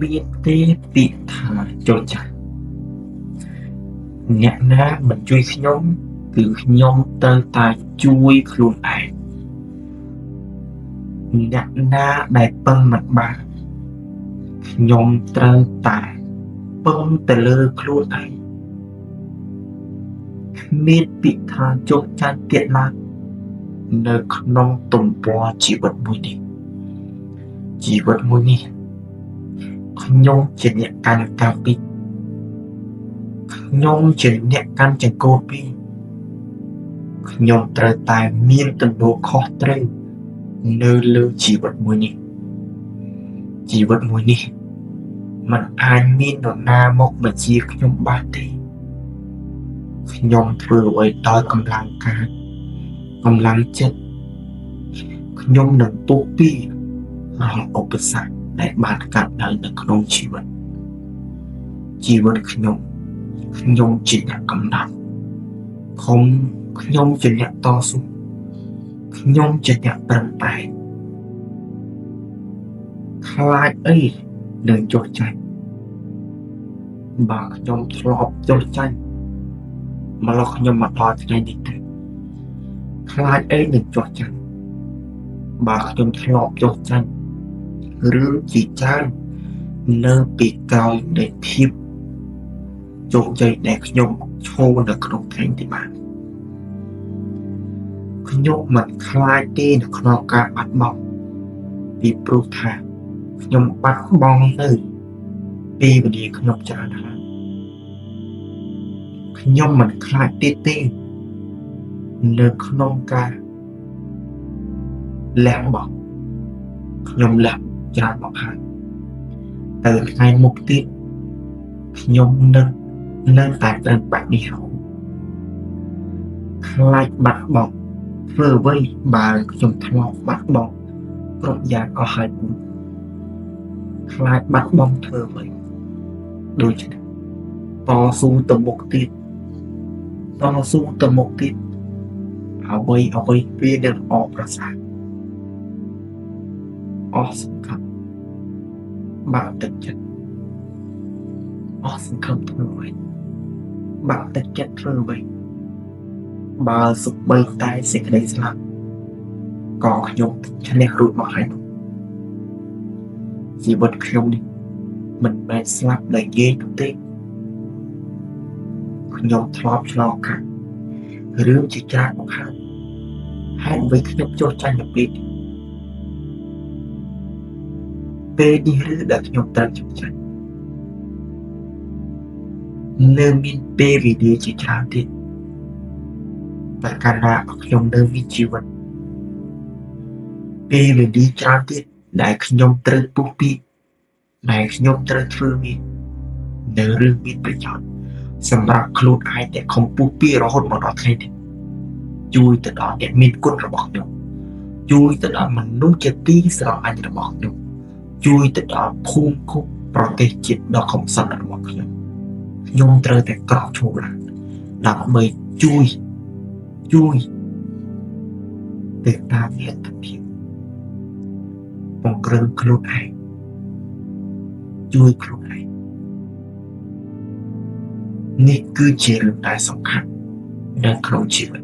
មានទេពាក្យថាចូលចាស់អ្នកណាមិនជួយខ្ញុំគឺខ្ញុំត្រូវតែជួយខ្លួនឯងអ្នកណាដែលពឹងមិនបានខ្ញុំត្រូវតែពឹងទៅលើខ្លួនឯងគ្មានពាក្យថាចុះចាញ់ទៀតឡើយនៅក្នុងទំព័រជីវិតមួយនេះខ្ញុំជាអ្នកកាន់កាពីខ្ញុំជាអ្នកកាន់ចង្កូតពីខ្ញុំត្រូវតែមានទំនួលខុសត្រូវនៅលើជីវិតមួយនេះมันអាចមាននរណាមកបញ្ជាខ្ញុំបានទេខ្ញុំធ្វើអ្វីដោយកម្លាំងកាយកម្លាំងចិត្តខ្ញុំនឹងទប់ពីរាល់ឧបសគ្គដែលបានកើតឡើងនៅក្នុងជីវិតខ្ញុំជាអ្នកកំណត់ខ្ញុំជាអ្នកតស៊ូខ្ញុំជាអ្នកប្រឹងប្រែងខ្លាចអីនឹងចុះចាញ់បើខ្ញុំធ្លាប់ចុះចាញ់ម្ល៉េះខ្ញុំមកដល់ថ្ងៃនេះទៅខ្លាចអីនឹងចុះចាញ់បើខ្ញុំធ្លាប់ចុះចាញ់រឿងជាច្រើននៅពីក្រោយនៃភាពជោគជ័យដែលខ្ញុំឈរនៅក្នុងថ្ងៃនេះបានខ្ញុំមិនខ្លាចទេនៅក្នុងការបាត់បង់ពីព្រោះថាខ្ញុំបាត់បង់នៅពេលវេលាខ្ញុំច្រើនហើយខ្ញុំមិនខ្លាចទៀតទេនៅក្នុងការលះបង់ខ្ញុំលះច្រើនមកហើយទៅថ្ងៃមុខទៀតខ្ញុំនៅតែប្រឹងប្រែងនេះហើយខ្លាចបាត់បង់ធ្វើអ្វីបើខ្ញុំធ្លាប់បាត់បង់គ្រប់យ៉ាងអស់ហើយខ្លាចបាត់បង់ធ្វើអ្វីដូច្នេះតស៊ូទៅមុខទៀតអ្វីវានឹងអបប្រសើរអស់សង្ឃឹមបាក់ទឹកចិត្តអស់សង្ឃឹមធ្វើអ្វីបាក់ទឹកចិត្តធ្វើអ្វីបើសុបីតែសេចក្តីស្លាប់ក៏ខ្ញុំឈ្នះរួចមកហើយជីវិតខ្ញុំនេះមិនមែនស្លាប់ដោយងាយនោះទេខ្ញុំធ្លាប់ឆ្លងកាត់រឿងជាច្រើនមកហើយហេតុអ្វីខ្ញុំចុះចាញ់ទៅពេលនេះឬដែលខ្ញុំត្រូវចុះចាញ់នៅមានពេលវេលាជាច្រើនទៀតតែកាលណាខ្ញុំនៅមានជីវិតពេលវេលាច្រើនទៀតដែលខ្ញុំត្រូវពុះពីដែលខ្ញុំត្រូវធ្វើមាននៅរឿងមានប្រយោជន៍សម្រាប់ខ្លួនឯងតែខំពុះពីរហូតមកដល់ថ្ងៃនេះជួយទៅដល់អ្នកមានគុណរបស់ខ្ញុំជួយទៅដល់មនុស្សជាទីស្រឡាញ់របស់ខ្ញុំជួយទៅដល់ភូមិឃុំប្រទេសជាតិដ៏កំសត់របស់ខ្ញុំត្រូវតែក្រោកឈរឡើងដើម្បីជួយទៅតាមលទ្ធភាពពង្រឹងខ្លួនឯងជួយខ្លួនឯងនេះគឺជារឿងដែលសំខាន់នៅក្នុងជីវិត